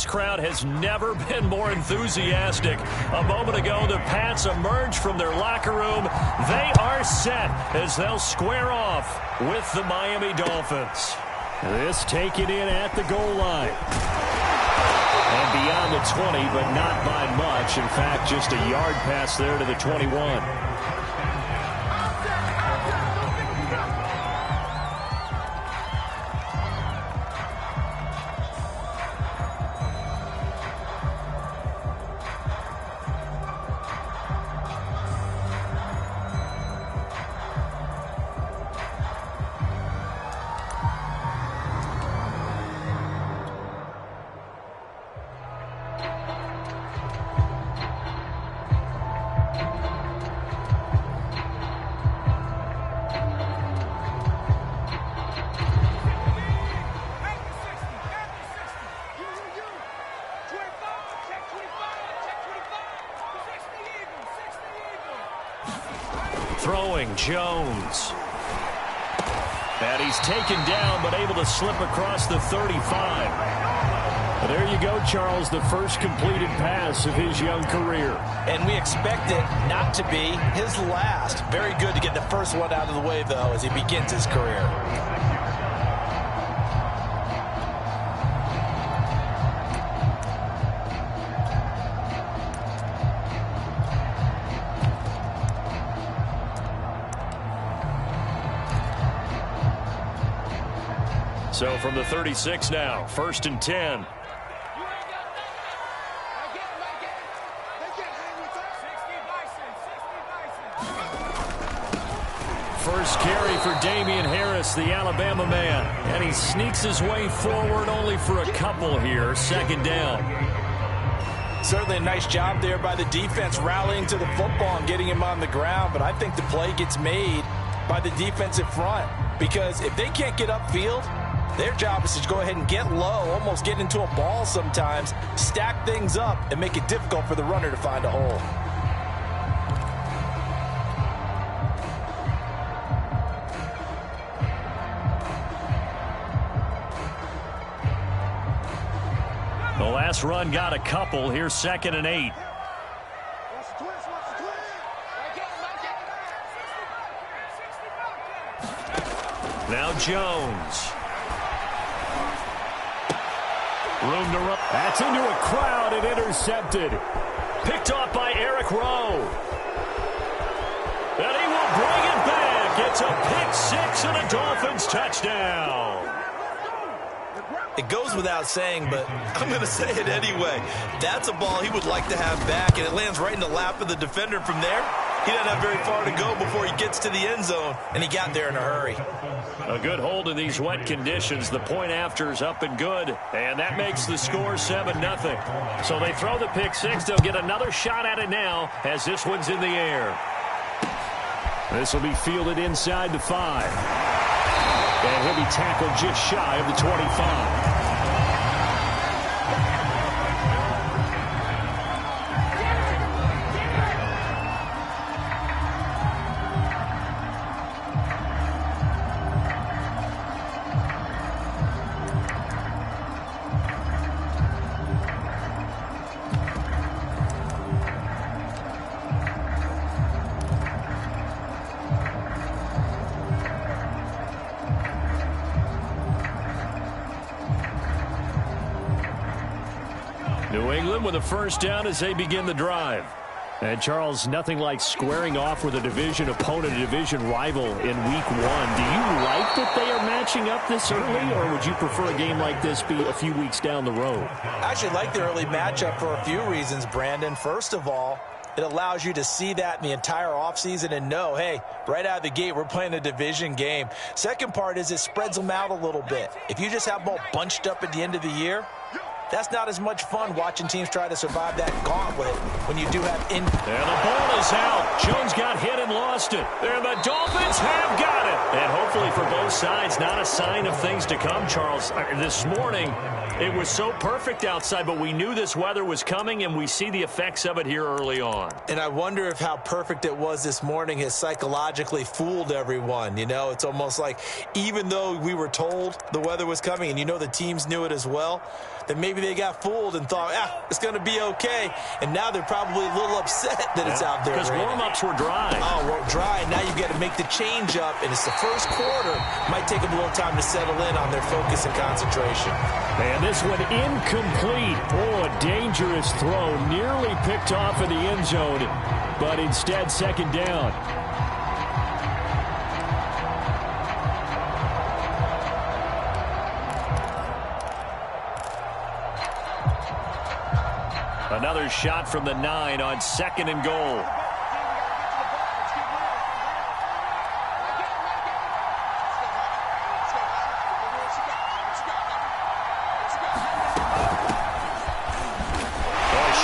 this crowd has never been more enthusiastic. A moment ago, the Pats emerged from their locker room. They are set as they'll square off with the Miami Dolphins. This taken in at the goal line. And beyond the 20, but not by much. In fact, just a yard pass there to the 21. Throwing Jones. And he's taken down, but able to slip across the 35. There you go, Charles, the first completed pass of his young career. And we expect it not to be his last. Very good to get the first one out of the way, though, as he begins his career. So from the 36 now, 1st and 10. First carry for Damian Harris, the Alabama man. And he sneaks his way forward only for a couple here. 2nd down. Certainly a nice job there by the defense rallying to the football and getting him on the ground. But I think the play gets made by the defensive front. Because if they can't get upfield, their job is to go ahead and get low, almost get into a ball sometimes, stack things up, and make it difficult for the runner to find a hole. The last run got a couple. Here's 2nd and 8. Now Jones. Room to run. That's into a crowd and intercepted. Picked off by Eric Rowe. And he will bring it back. It's a pick six and a Dolphins touchdown. It goes without saying, but I'm going to say it anyway. That's a ball he would like to have back, and it lands right in the lap of the defender. From there, he doesn't have very far to go before he gets to the end zone, and he got there in a hurry. A good hold in these wet conditions. The point after is up and good, and that makes the score 7-0. So they throw the pick six. They'll get another shot at it now as this one's in the air. This will be fielded inside the 5. And he'll be tackled just shy of the 25. New England with a first down as they begin the drive. And, Charles, nothing like squaring off with a division opponent, a division rival in week 1. Do you like that they are matching up this early, or would you prefer a game like this be a few weeks down the road? I actually like the early matchup for a few reasons, Brandon. First of all, it allows you to see that in the entire offseason and know, hey, right out of the gate, we're playing a division game. Second part is it spreads them out a little bit. If you just have them all bunched up at the end of the year, that's not as much fun watching teams try to survive that gauntlet when you do have And the ball is out. Jones got hit and lost it. And the Dolphins have got it. And hopefully for both sides, not a sign of things to come, Charles. This morning, it was so perfect outside, but we knew this weather was coming, and we see the effects of it here early on. And I wonder if how perfect it was this morning has psychologically fooled everyone. You know, it's almost like even though we were told the weather was coming, and you know the teams knew it as well, that maybe they got fooled and thought, it's going to be okay. And now they're probably a little upset that it's out there. Because warm-ups were dry. Oh, well, dry. Now you've got to make the change up, and it's the first quarter. Might take them a little time to settle in on their focus and concentration. And this one incomplete. Oh, a dangerous throw. Nearly picked off in the end zone, but instead second down. Another shot from the 9 on 2nd and goal.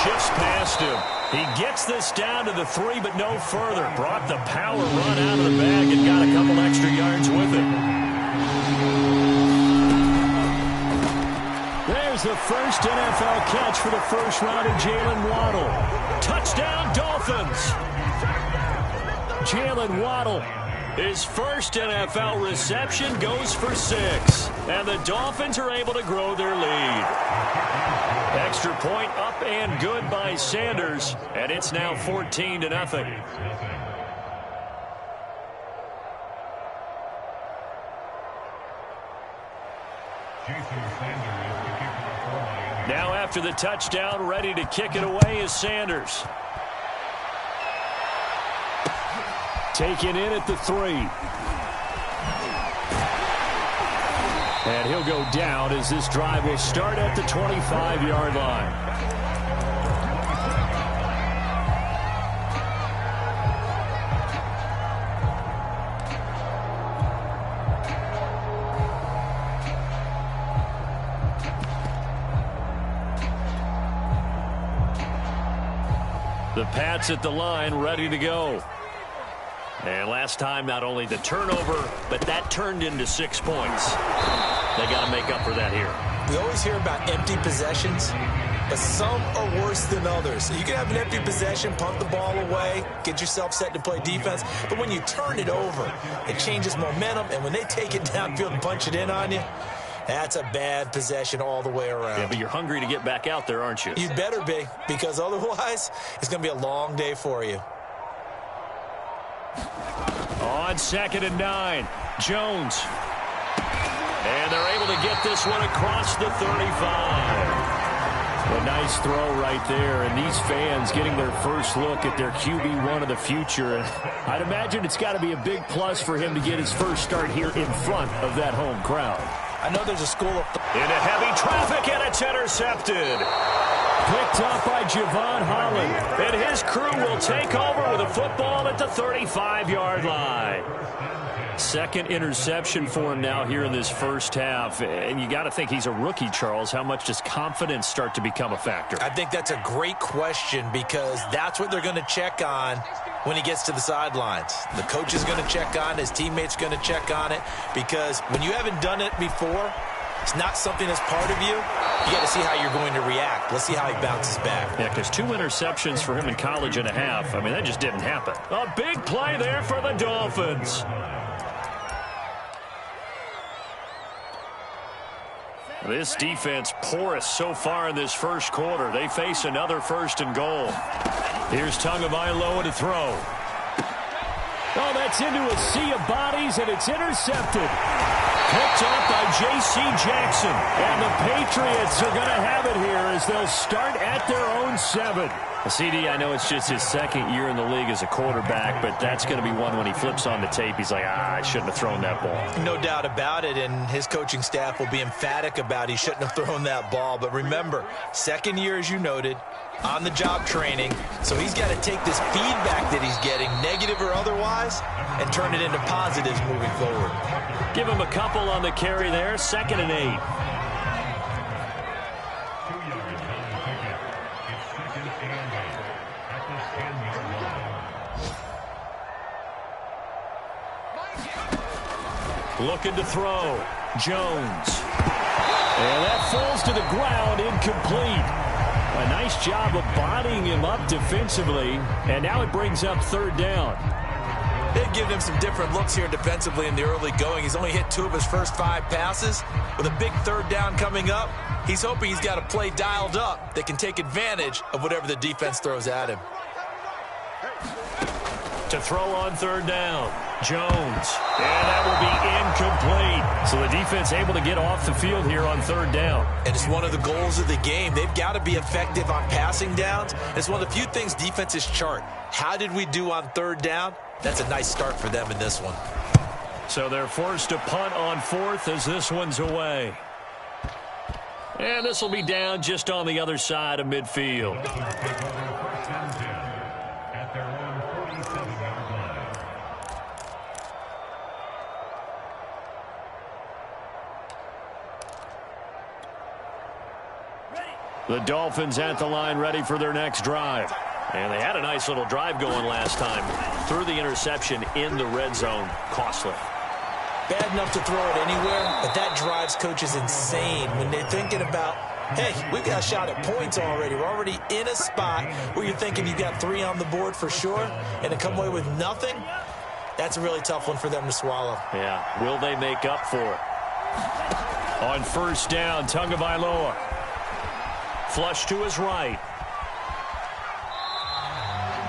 Shifts past him. He gets this down to the 3, but no further. Brought the power run out of the bag and got a couple extra yards with it. There's the first NFL catch for the first round of Jalen Waddle. Touchdown, Dolphins! Jalen Waddle, his first NFL reception, goes for 6. And the Dolphins are able to grow their lead. Extra point up and good by Sanders, and it's now 14-0. Now after the touchdown, ready to kick it away is Sanders. Taken in at the 3. And he'll go down as this drive will start at the 25-yard line. The Pats at the line, ready to go. And last time, not only the turnover, but that turned into 6 points. They got to make up for that here. We always hear about empty possessions, but some are worse than others. You can have an empty possession, punt the ball away, get yourself set to play defense, but when you turn it over, it changes momentum, and when they take it downfield and punch it in on you, that's a bad possession all the way around. Yeah, but you're hungry to get back out there, aren't you? You'd better be, because otherwise, it's going to be a long day for you. On 2nd and 9, Jones. And they're able to get this one across the 35. A nice throw right there, and these fans getting their first look at their QB1 of the future. I'd imagine it's got to be a big plus for him to get his first start here in front of that home crowd. I know there's a school of into heavy traffic, and it's intercepted. Picked up by Javon Holland. And his crew will take over with a football at the 35-yard line. Second interception for him now here in this first half. And you got to think he's a rookie, Charles. How much does confidence start to become a factor? I think that's a great question, because that's what they're going to check on when he gets to the sidelines. The coach is going to check on, his teammates going to check on it, because when you haven't done it before, it's not something that's part of you. You got to see how you're going to react. Let's see how he bounces back. Yeah, because 2 interceptions for him in college and a half. I mean, that just didn't happen. A big play there for the Dolphins. This defense porous so far in this first quarter. They face another 1st and goal. Here's Tagovailoa to throw. Oh, that's into a sea of bodies, and it's intercepted. Picked off by J.C. Jackson. And the Patriots are going to have it here as they'll start at their own 7. CD, I know it's just his 2nd year in the league as a quarterback, but that's going to be one when he flips on the tape. He's like, I shouldn't have thrown that ball. No doubt about it, and his coaching staff will be emphatic about he shouldn't have thrown that ball. But remember, 2nd year, as you noted, on-the-job training, so he's got to take this feedback that he's getting, negative or otherwise, and turn it into positives moving forward. Give him a couple on the carry there, 2nd and 8. Looking to throw. Jones. And that falls to the ground, incomplete. A nice job of bodying him up defensively. And now it brings up 3rd down. They've given him some different looks here defensively in the early going. He's only hit 2 of his first 5 passes. With a big 3rd down coming up, he's hoping he's got a play dialed up that can take advantage of whatever the defense throws at him. To throw on 3rd down, Jones. And that will be incomplete. So the defense able to get off the field here on 3rd down. And it's one of the goals of the game. They've got to be effective on passing downs. It's one of the few things defenses chart. How did we do on 3rd down? That's a nice start for them in this one. So they're forced to punt on 4th as this one's away. And this will be down just on the other side of midfield. The Dolphins at the line ready for their next drive. And they had a nice little drive going last time. Threw the interception in the red zone. Costly. Bad enough to throw it anywhere, but that drives coaches insane when they're thinking about, hey, we've got a shot at points already. We're already in a spot where you're thinking you've got 3 on the board for sure, and to come away with nothing, that's a really tough one for them to swallow. Yeah, will they make up for it? On 1st down, Tagovailoa. Flush to his right.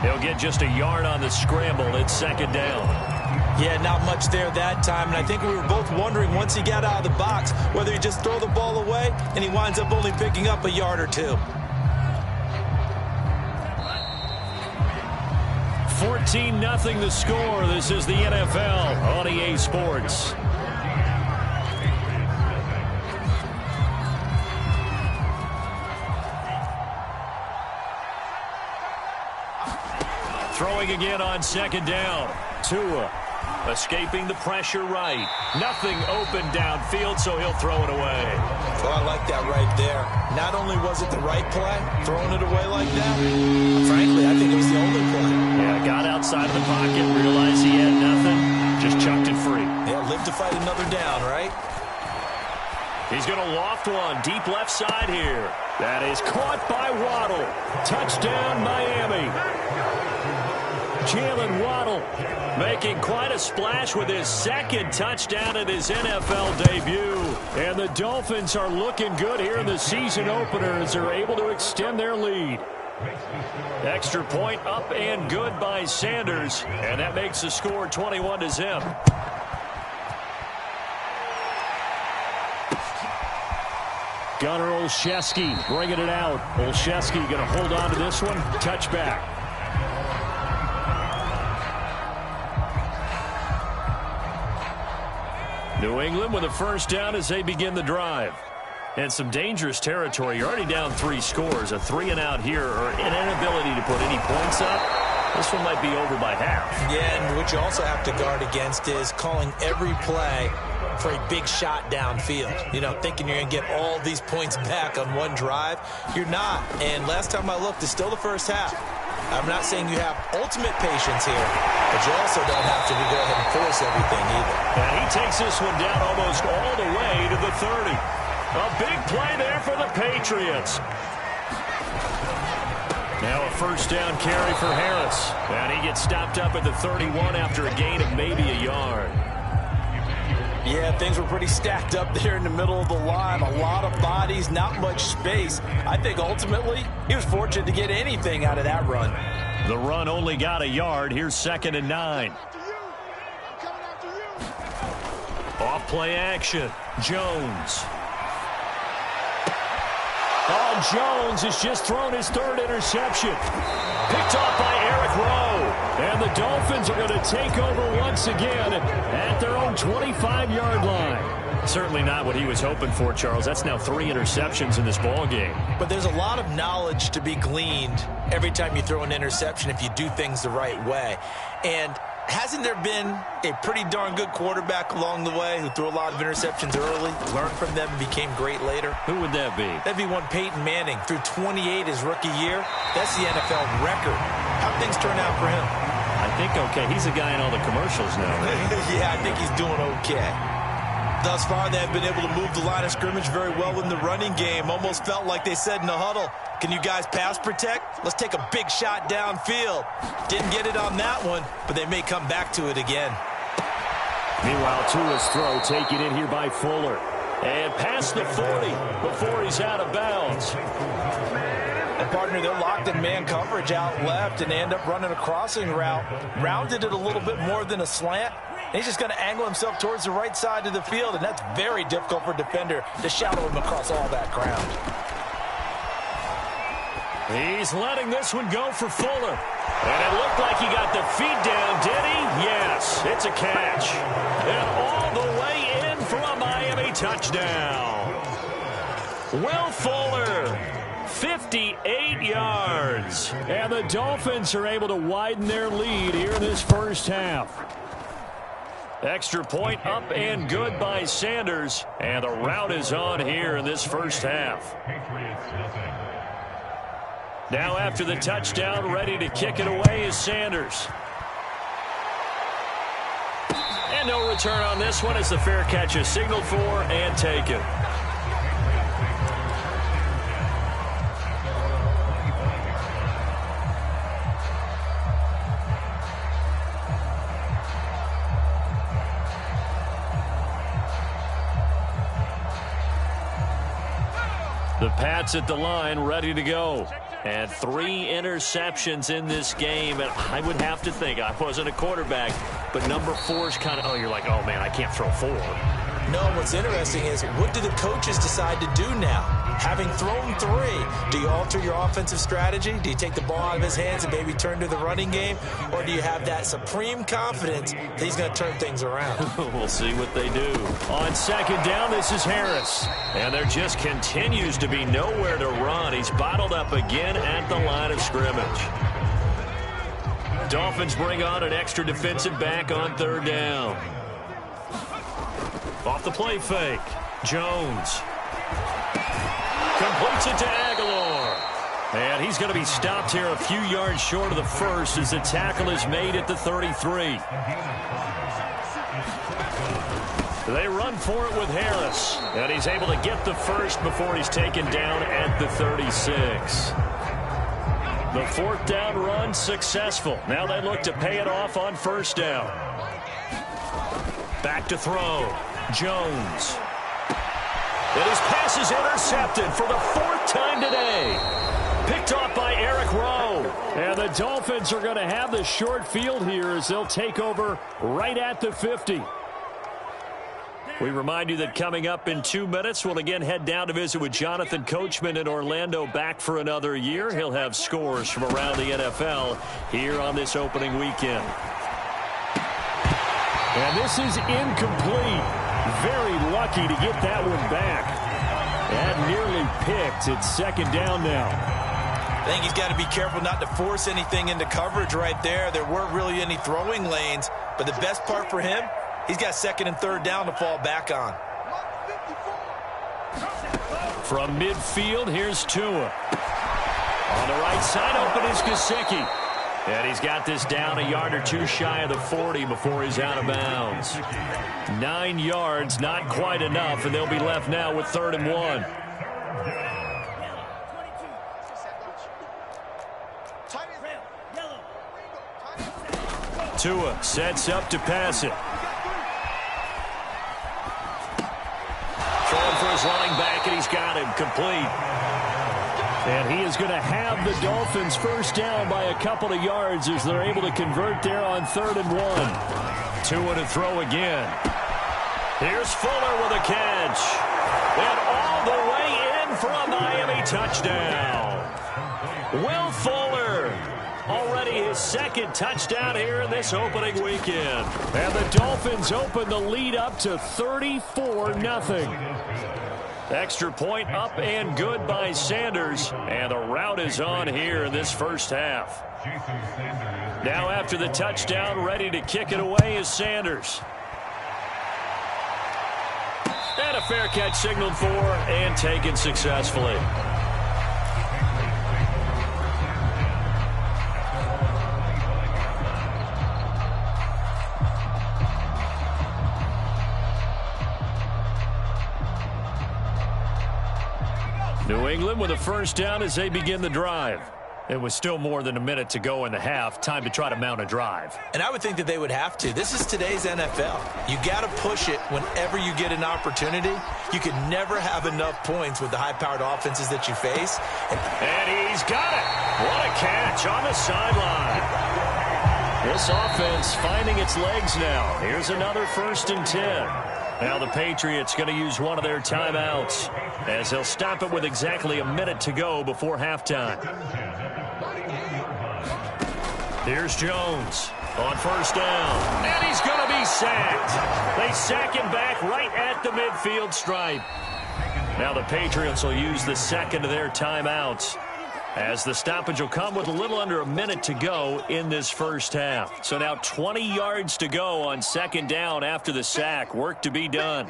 He'll get just a yard on the scramble. It's 2nd down. Yeah, not much there that time, and I think we were both wondering once he got out of the box whether he just throw the ball away and he winds up only picking up a yard or 2. 14-0 the score. This is the NFL on EA Sports. Throwing again on 2nd down. Tua escaping the pressure right. Nothing open downfield, so he'll throw it away. Well, I like that right there. Not only was it the right play, throwing it away like that, frankly, I think it was the only play. Yeah, got outside of the pocket, realized he had nothing, just chucked it free. Yeah, live to fight another down, right? He's going to loft one deep left side here. That is caught by Waddle. Touchdown, Miami. Jalen Waddle making quite a splash with his 2nd touchdown at his NFL debut. And the Dolphins are looking good here in the season opener as they're able to extend their lead. Extra point up and good by Sanders. And that makes the score 21-0. Gunnar Olszewski bringing it out. Olszewski going to hold on to this one. Touchback. New England with a 1st down as they begin the drive. And some dangerous territory. You're already down 3 scores. A 3-and-out here or an inability to put any points up. This one might be over by half. Yeah, and what you also have to guard against is calling every play for a big shot downfield. You know, thinking you're going to get all these points back on one drive. You're not. And last time I looked, it's still the first half. I'm not saying you have ultimate patience here, but you also don't have to go ahead and force everything either. And he takes this one down almost all the way to the 30. A big play there for the Patriots. Now a 1st down carry for Harris. And he gets stopped up at the 31 after a gain of maybe a yard. Yeah, things were pretty stacked up there in the middle of the line. A lot of bodies, not much space. I think ultimately he was fortunate to get anything out of that run. The run only got a yard. Here's 2nd and 9. Off play action. Jones. Oh, Jones has just thrown his 3rd interception. Picked off by Eric Rowe. And the Dolphins are going to take over once again at their own 25-yard line. Certainly not what he was hoping for, Charles. That's now 3 interceptions in this ball game. But there's a lot of knowledge to be gleaned every time you throw an interception if you do things the right way. And hasn't there been a pretty darn good quarterback along the way who threw a lot of interceptions early, learned from them, and became great later? Who would that be? That'd be one Peyton Manning. Threw 28 his rookie year. That's the NFL record. How'd things turn out for him? I think okay. He's a guy in all the commercials now. Yeah, I think he's doing okay. Thus far, they have been able to move the line of scrimmage very well in the running game. Almost felt like they said in the huddle, can you guys pass protect? Let's take a big shot downfield. Didn't get it on that one, but they may come back to it again. Meanwhile, Tua's throw taken in here by Fuller. And past the 40 before he's out of bounds. And partner, they're locked in man coverage out left, and they end up running a crossing route. Rounded it a little bit more than a slant. And he's just going to angle himself towards the right side of the field, and that's very difficult for a defender to shadow him across all that ground. He's letting this one go for Fuller. And it looked like he got the feet down, did he? Yes, it's a catch. And all the way in for a Miami touchdown. Will Fuller, 58 yards. And the Dolphins are able to widen their lead here in this first half. Extra point up and good by Sanders. And the route is on here in this first half. Now after the touchdown, ready to kick it away is Sanders. And no return on this one as the fair catch is signaled for and taken. The Pats at the line, ready to go. And 3 interceptions in this game. And I would have to think, I wasn't a quarterback, but number 4 is kind of, you're like, oh, man, I can't throw 4. No, what's interesting is, what do the coaches decide to do now? Having thrown 3, do you alter your offensive strategy? Do you take the ball out of his hands and maybe turn to the running game? Or do you have that supreme confidence that he's going to turn things around? We'll see what they do. On second down, this is Harris. And there just continues to be nowhere to run. He's bottled up again at the line of scrimmage. Dolphins bring on an extra defensive back on third down. Off the play fake. Jones. Completes it to Aguilar. And he's going to be stopped here a few yards short of the first as the tackle is made at the 33. They run for it with Harris. And he's able to get the first before he's taken down at the 36. The fourth down run successful. Now they look to pay it off on first down. Back to throw. Jones. And his pass is intercepted for the 4th time today. Picked off by Eric Rowe. And the Dolphins are going to have the short field here as they'll take over right at the 50. We remind you that coming up in 2 minutes, we'll again head down to visit with Jonathan Coachman in Orlando, back for another year. He'll have scores from around the NFL here on this opening weekend. And this is incomplete. Very lucky to get that one back. And nearly picked. It's second down now. I think he's got to be careful not to force anything into coverage right there. There weren't really any throwing lanes. But the best part for him, he's got second and third down to fall back on. From midfield, here's Tua. On the right side, open is Gesicki. And he's got this down a yard or 2 shy of the 40 before he's out of bounds. 9 yards, not quite enough, and they'll be left now with 3rd and 1. Tua sets up to pass it. Throwing for his running back, and he's got him complete. And he is going to have the Dolphins first down by a couple of yards as they're able to convert there on 3rd and 1. Tua to throw again. Here's Fuller with a catch. And all the way in for a Miami touchdown. Will Fuller, already his 2nd touchdown here in this opening weekend. And the Dolphins open the lead up to 34-0. Extra point up and good by Sanders. And the route is on here in this first half. Now after the touchdown, ready to kick it away is Sanders. And a fair catch signaled for and taken successfully. New England with a first down as they begin the drive. It was still more than a minute to go in the half. Time to try to mount a drive. And I would think that they would have to. This is today's NFL. You got to push it whenever you get an opportunity. You can never have enough points with the high-powered offenses that you face. And he's got it. What a catch on the sideline. This offense finding its legs now. Here's another 1st and 10. Now the Patriots going to use one of their timeouts as they'll stop it with exactly a minute to go before halftime. Here's Jones on 1st down. And he's going to be sacked. They sack him back right at the midfield stripe. Now the Patriots will use the second of their timeouts as the stoppage will come with a little under a minute to go in this first half. So now 20 yards to go on 2nd down after the sack. Work to be done.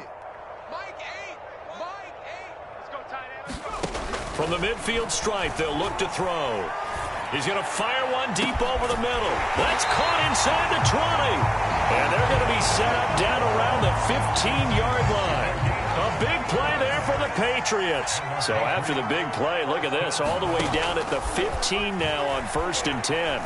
From the midfield stripe, they'll look to throw. He's going to fire one deep over the middle. That's caught inside the 20. And they're going to be set up down around the 15-yard line. A big play there for the Patriots. So after the big play, look at this, all the way down at the 15 now on 1st and 10.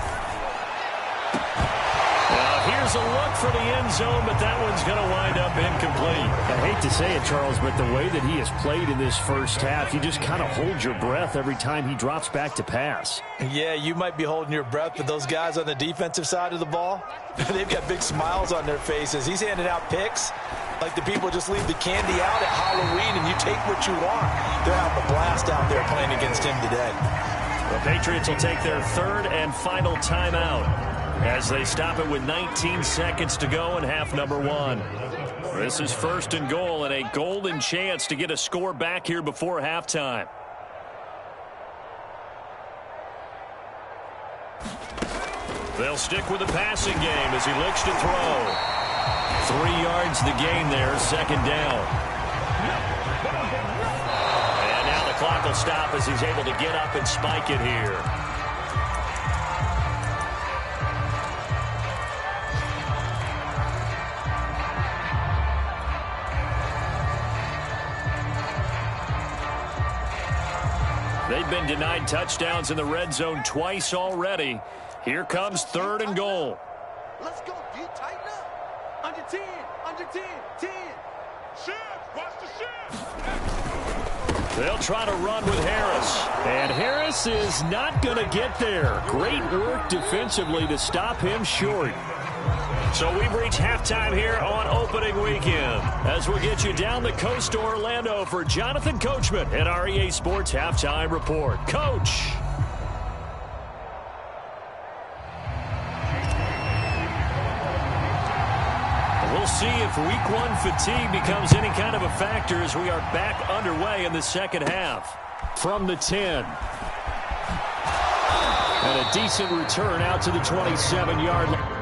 Now here's a look for the end zone, but that one's going to wind up incomplete. I hate to say it, Charles, but the way that he has played in this first half, you just kind of hold your breath every time he drops back to pass. Yeah, you might be holding your breath, but those guys on the defensive side of the ball, they've got big smiles on their faces. He's handing out picks like the people just leave the candy out at Halloween and you take what you want. They're having a blast out there playing against him today. The Patriots will take their 3rd and final timeout as they stop it with 19 seconds to go in half number 1. This is 1st and goal and a golden chance to get a score back here before halftime. They'll stick with the passing game as he looks to throw. 3 yards the gain there, 2nd down. And now the clock will stop as he's able to get up and spike it here. They've been denied touchdowns in the red zone twice already. Here comes 3rd and goal. Let's go, D. Tighten up. Under 10, under 10, 10. Shift, watch the shift. They'll try to run with Harris. And Harris is not going to get there. Great work defensively to stop him short. So we've reached halftime here on opening weekend as we'll get you down the coast to Orlando for Jonathan Coachman at our EA Sports Halftime Report. Coach. We'll see if week 1 fatigue becomes any kind of a factor as we are back underway in the second half. From the 10. And a decent return out to the 27-yard line.